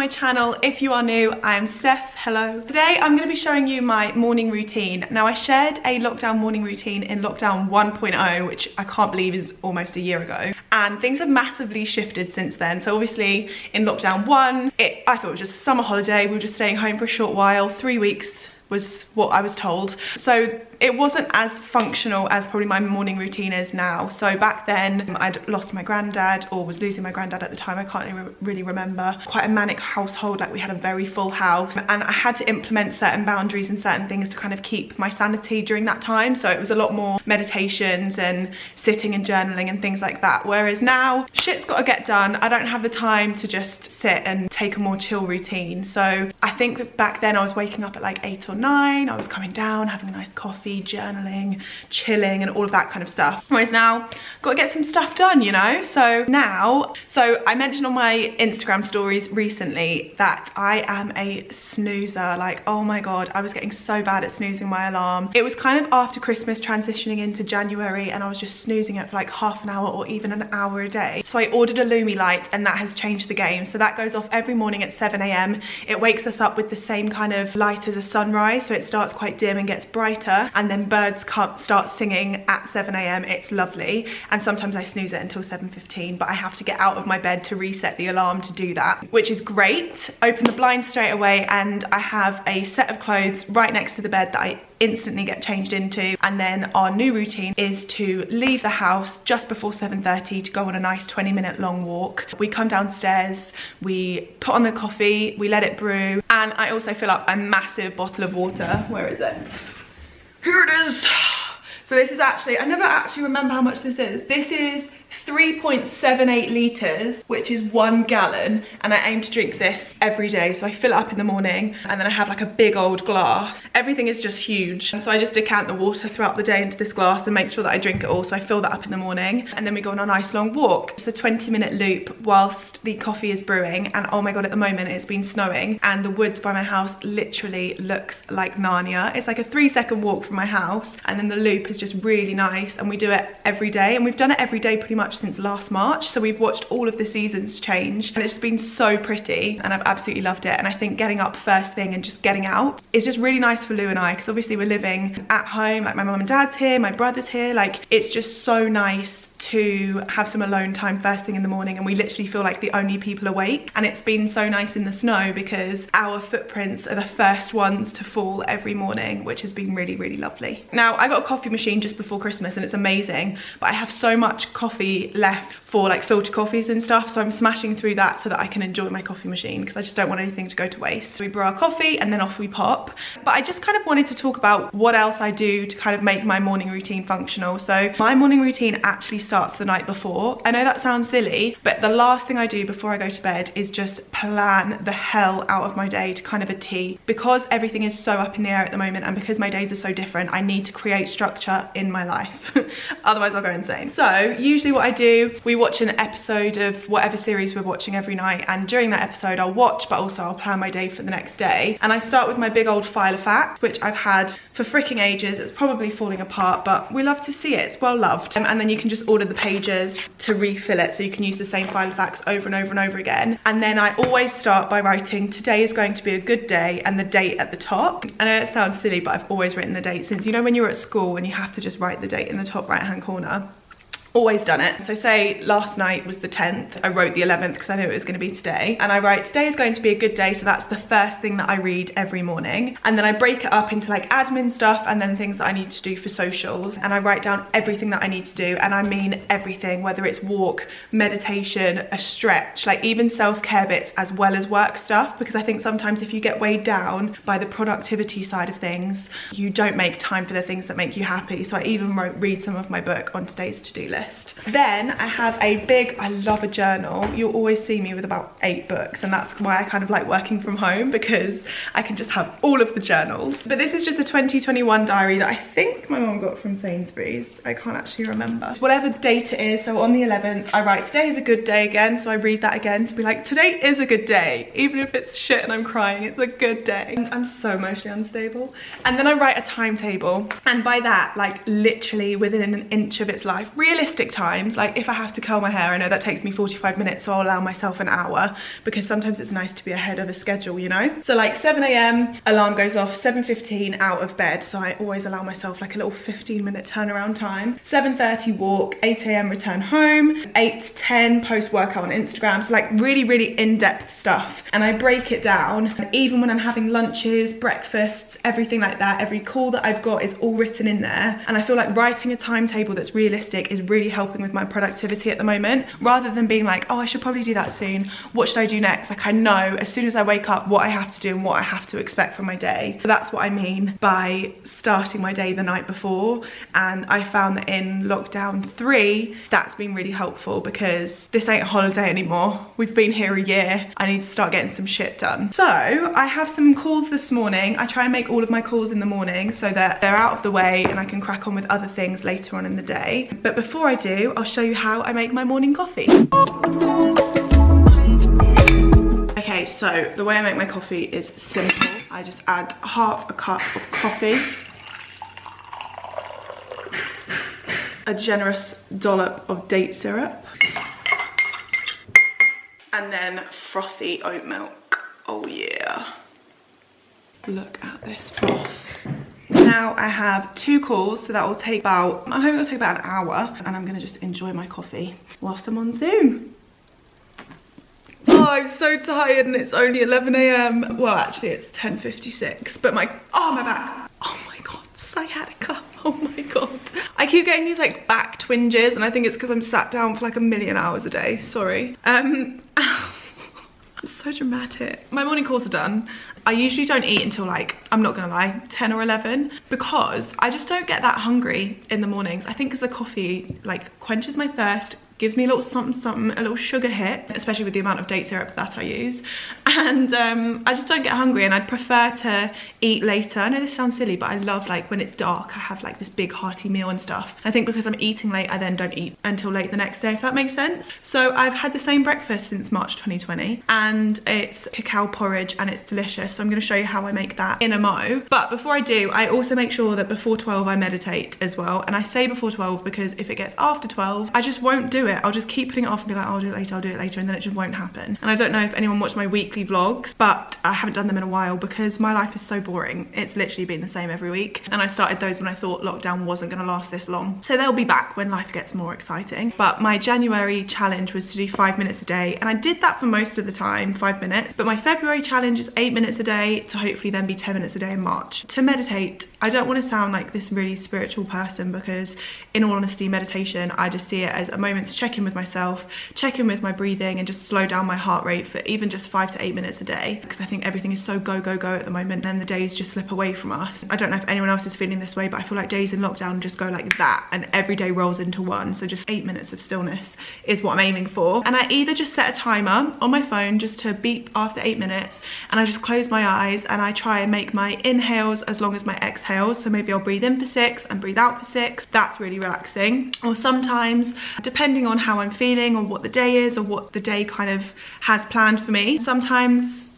my channel. If you are new, I am Steph. Hello. Today I'm going to be showing you my morning routine. Now, I shared a lockdown morning routine in lockdown 1.0, which I can't believe is almost a year ago, and things have massively shifted since then. So obviously in lockdown 1, I thought it was just a summer holiday. We were just staying home for a short while. 3 weeks was what I was told. So it wasn't as functional as probably my morning routine is now. So back then I'd lost my granddad, or was losing my granddad at the time, I can't even really remember. Quite a manic household, like we had a very full house, and I had to implement certain boundaries and certain things to kind of keep my sanity during that time. So it was a lot more meditations and sitting and journaling and things like that. Whereas now, shit's got to get done. I don't have the time to just sit and take a more chill routine. So I think that back then I was waking up at like 8 or 9, I was coming down, having a nice coffee, journaling, chilling, and all of that kind of stuff. Whereas now, got to get some stuff done, you know? So I mentioned on my Instagram stories recently that I am a snoozer. Like, oh my God, I was getting so bad at snoozing my alarm. It was kind of after Christmas, transitioning into January, and I was just snoozing it for like half an hour or even an hour a day. So I ordered a Lumi light, and that has changed the game. So that goes off every morning at 7 AM. It wakes us up with the same kind of light as a sunrise. So it starts quite dim and gets brighter, and then birds start singing at 7 AM. It's lovely. And sometimes I snooze it until 7:15, but I have to get out of my bed to reset the alarm to do that, which is great. Open the blinds straight away, and I have a set of clothes right next to the bed that I instantly get changed into. And then our new routine is to leave the house just before 7:30 to go on a nice 20-minute long walk. We come downstairs, we put on the coffee, we let it brew, and I also fill up a massive bottle of water. Where is it? Here it is. So this is actually, I never actually remember how much this is. This is 3.78 litres, which is 1 gallon, and I aim to drink this every day. So I fill it up in the morning, and then I have like a big old glass. Everything is just huge, and so I just decant the water throughout the day into this glass and make sure that I drink it all. So I fill that up in the morning, and then we go on a nice long walk. It's a 20-minute loop whilst the coffee is brewing, and oh my God, at the moment it's been snowing, and the woods by my house literally looks like Narnia. It's like a 3-second walk from my house, and then the loop is just really nice, and we do it every day, and we've done it every day pretty much since last March. So we've watched all of the seasons change, and it's just been so pretty, and I've absolutely loved it. And I think getting up first thing and just getting out is just really nice for Lou and I, because obviously we're living at home, like my mum and dad's here, my brother's here, like it's just so nice to have some alone time first thing in the morning, and we literally feel like the only people awake. And it's been so nice in the snow because our footprints are the first ones to fall every morning, which has been really, really lovely. Now, I got a coffee machine just before Christmas, and it's amazing, but I have so much coffee left for like filter coffees and stuff, so I'm smashing through that so that I can enjoy my coffee machine, because I just don't want anything to go to waste. So we brew our coffee and then off we pop. But I just kind of wanted to talk about what else I do to kind of make my morning routine functional. So my morning routine actually starts the night before. I know that sounds silly, but the last thing I do before I go to bed is just plan the hell out of my day to kind of a T. Because everything is so up in the air at the moment, and because my days are so different, I need to create structure in my life. Otherwise I'll go insane. So usually what I do, we watch an episode of whatever series we're watching every night, and during that episode I'll watch, but also I'll plan my day for the next day. And I start with my big old file of facts, which I've had for freaking ages. It's probably falling apart, but we love to see it. It's well loved. And then you can just order the pages to refill it, so you can use the same file of facts over and over and over again. And then I always start by writing today is going to be a good day, and the date at the top. I know it sounds silly, but I've always written the date since, you know, when you were at school and you have to just write the date in the top right hand corner. Always done it. So say last night was the 10th, I wrote the 11th because I knew it was going to be today, and I write today is going to be a good day, so that's the first thing that I read every morning. And then I break it up into like admin stuff and then things that I need to do for socials, and I write down everything that I need to do, and I mean everything, whether it's walk, meditation, a stretch, like even self-care bits as well as work stuff, because I think sometimes if you get weighed down by the productivity side of things, you don't make time for the things that make you happy. So I even read some of my book on today's to-do list. Then I have a big, I love a journal. You'll always see me with about 8 books, and that's why I kind of like working from home, because I can just have all of the journals. But this is just a 2021 diary that I think my mum got from Sainsbury's. I can't actually remember. Whatever the date it is, so on the 11th, I write today is a good day again, so I read that again to be like, today is a good day. Even if it's shit and I'm crying, it's a good day. I'm so emotionally unstable. And then I write a timetable, and by that, like literally within an inch of its life, realistically realistic times, like if I have to curl my hair, I know that takes me 45 minutes, so I'll allow myself an hour, because sometimes it's nice to be ahead of a schedule, you know? So like 7 a.m, alarm goes off, 7:15 out of bed, so I always allow myself like a little 15-minute turnaround time. 7:30 walk, 8 a.m. return home, 8 to 10 post workout on Instagram. So like really in-depth stuff, and I break it down. And even when I'm having lunches, breakfasts, everything like that, every call that I've got is all written in there. And I feel like writing a timetable that's realistic is really helping with my productivity at the moment, rather than being like, oh, I should probably do that soon, what should I do next? Like I know as soon as I wake up what I have to do and what I have to expect from my day. So that's what I mean by starting my day the night before. And I found that in lockdown 3, that's been really helpful, because this ain't a holiday anymore. We've been here a year. I need to start getting some shit done. So I have some calls this morning. I try and make all of my calls in the morning so that they're out of the way and I can crack on with other things later on in the day. But before I do, I'll show you how I make my morning coffee. Okay, so the way I make my coffee is simple. I just add half a cup of coffee, a generous dollop of date syrup, and then frothy oat milk. Oh yeah. Look at this froth. Now I have 2 calls, so that will take about, I'm hoping it'll take about an hour, and I'm gonna just enjoy my coffee whilst I'm on Zoom. Oh, I'm so tired and it's only 11 a.m. Well, actually it's 10:56, but my back. Oh my God, sciatica. Oh my God. I keep getting these like back twinges, and I think it's because I'm sat down for like a million hours a day. Sorry. I'm so dramatic. My morning calls are done. I usually don't eat until like, I'm not gonna lie, 10 or 11, because I just don't get that hungry in the mornings. I think because the coffee like quenches my thirst, gives me a little something, a little sugar hit, especially with the amount of date syrup that I use. And I just don't get hungry, and I'd prefer to eat later. I know this sounds silly, but I love like when it's dark, I have like this big hearty meal and stuff. I think because I'm eating late, I then don't eat until late the next day, if that makes sense. So I've had the same breakfast since March 2020, and it's cacao porridge and it's delicious. So I'm gonna show you how I make that in a mo. But before I do, I also make sure that before 12 I meditate as well. And I say before 12 because if it gets after 12, I just won't do it. I'll just keep putting it off and be like, I'll do it later, I'll do it later, and then it just won't happen. And I don't know if anyone watched my weekly vlogs, but I haven't done them in a while because my life is so boring. It's literally been the same every week. And I started those when I thought lockdown wasn't gonna last this long. So they'll be back when life gets more exciting. But my January challenge was to do 5 minutes a day. And I did that for most of the time, 5 minutes. But my February challenge is 8 minutes a day, to hopefully then be 10 minutes a day in March. To meditate, I don't want to sound like this really spiritual person, because in all honesty, meditation, I just see it as a moment to check in with myself, check in with my breathing, and just slow down my heart rate for even just 5 to 8 minutes a day, because I think everything is so go at the moment, and the days just slip away from us. I don't know if anyone else is feeling this way, but I feel like days in lockdown just go like that, and every day rolls into one. So just 8 minutes of stillness is what I'm aiming for. And I either just set a timer on my phone just to beep after 8 minutes, and I just close my eyes and I try and make my inhales as long as my exhales. So maybe I'll breathe in for 6 and breathe out for 6. That's really relaxing. Or sometimes, depending on how I'm feeling or what the day is or what the day kind of has planned for me, sometimes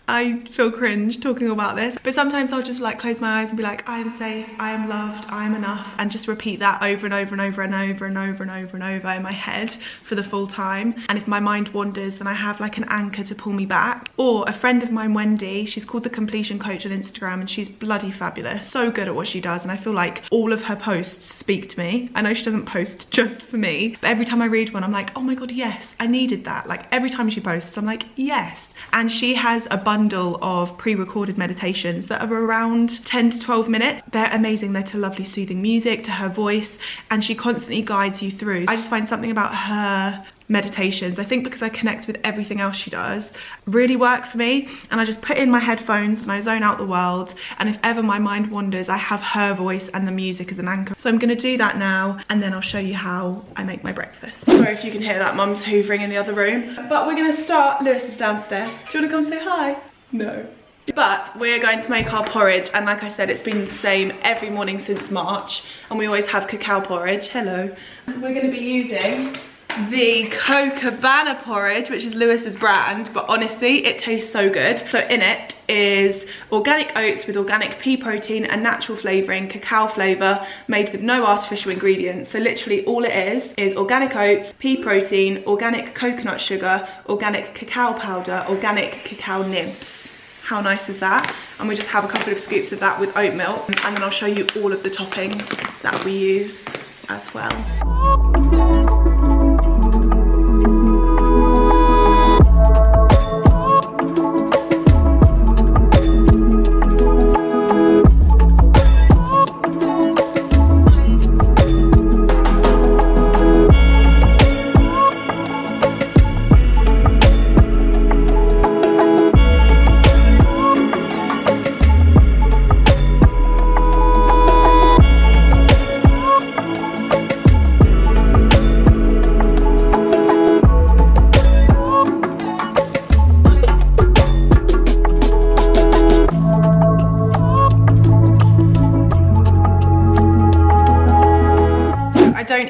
I feel cringe talking about this, but sometimes I'll just like close my eyes and be like, I am safe, I am loved, I am enough, and just repeat that over and over and over and over and over and over and over in my head for the full time. And if my mind wanders, then I have like an anchor to pull me back. Or a friend of mine, Wendy, she's called the Completion Coach on Instagram, and she's bloody fabulous, so good at what she does, and I feel like all of her posts speak to me. I know she doesn't post just for me, but every time I read one, I'm like, oh my God, yes, I needed that. Like every time she posts, I'm like, yes. And she has a bundle of pre-recorded meditations that are around 10 to 12 minutes. They're amazing. They're to lovely soothing music, to her voice, and she constantly guides you through. I just find something about her meditations, I think because I connect with everything else she does, really work for me. And I just put in my headphones and I zone out the world, and if ever my mind wanders, I have her voice and the music as an anchor. So I'm gonna do that now, and then I'll show you how I make my breakfast. Sorry if you can hear that, Mum's hoovering in the other room. But we're gonna start. Lewis is downstairs. Do you wanna come say hi? No. But we're going to make our porridge, and like I said, it's been the same every morning since March, and we always have cacao porridge. Hello. We're going to be using the Cabana porridge, which is Lewis's brand, but honestly it tastes so good. So in it is organic oats with organic pea protein and natural flavouring, cacao flavour, made with no artificial ingredients. So literally all it is organic oats, pea protein, organic coconut sugar, organic cacao powder, organic cacao nibs. How nice is that? And we just have a couple of scoops of that with oat milk, and then I'll show you all of the toppings that we use as well.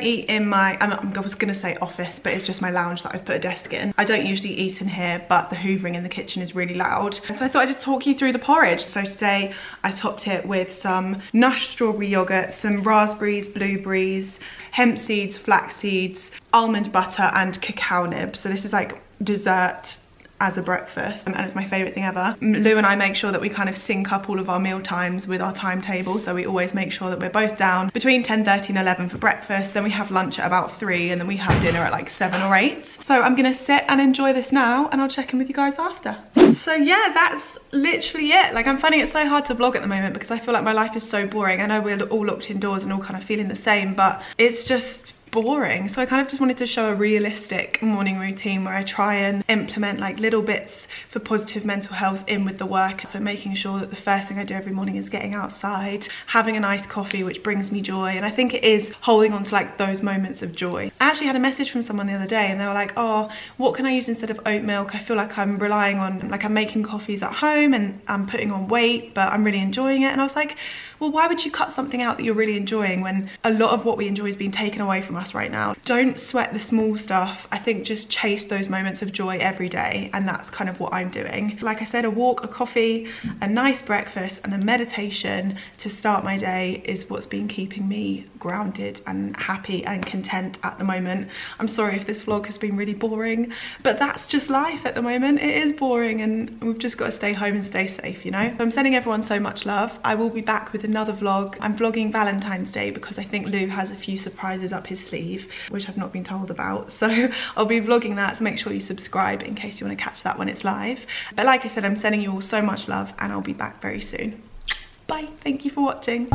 Eat in my, I was gonna say office, but it's just my lounge that I've put a desk in. I don't usually eat in here, but the hoovering in the kitchen is really loud. And so I thought I'd just talk you through the porridge. So today I topped it with some Nush strawberry yogurt, some raspberries, blueberries, hemp seeds, flax seeds, almond butter, and cacao nibs. So this is like dessert as a breakfast, and it's my favorite thing ever. Lou and I make sure that we kind of sync up all of our meal times with our timetable, so we always make sure that we're both down between 10:30 and 11 for breakfast, then we have lunch at about 3, and then we have dinner at like 7 or 8. So I'm gonna sit and enjoy this now, and I'll check in with you guys after. So yeah, that's literally it. Like, I'm finding it so hard to vlog at the moment because I feel like my life is so boring. I know we're all locked indoors and all kind of feeling the same, but it's just boring. So I kind of just wanted to show a realistic morning routine where I try and implement like little bits for positive mental health in with the work. So making sure that the first thing I do every morning is getting outside, having a nice coffee which brings me joy, and I think it is holding on to like those moments of joy. I actually had a message from someone the other day and they were like, oh, what can I use instead of oat milk? I feel like I'm relying on, like, I'm making coffees at home and I'm putting on weight, but I'm really enjoying it. And I was like, well, why would you cut something out that you're really enjoying when a lot of what we enjoy is being taken away from us right now? Don't sweat the small stuff. I think just chase those moments of joy every day, and that's kind of what I'm doing. Like I said, a walk, a coffee, a nice breakfast, and a meditation to start my day is what's been keeping me grounded and happy and content at the moment. I'm sorry if this vlog has been really boring, but that's just life at the moment. It is boring and we've just got to stay home and stay safe, you know? So I'm sending everyone so much love. I will be back with another vlog. I'm vlogging Valentine's Day because I think Lou has a few surprises up his sleeve, which I've not been told about. So I'll be vlogging that, so make sure you subscribe in case you want to catch that when it's live. But like I said, I'm sending you all so much love and I'll be back very soon. Bye, thank you for watching.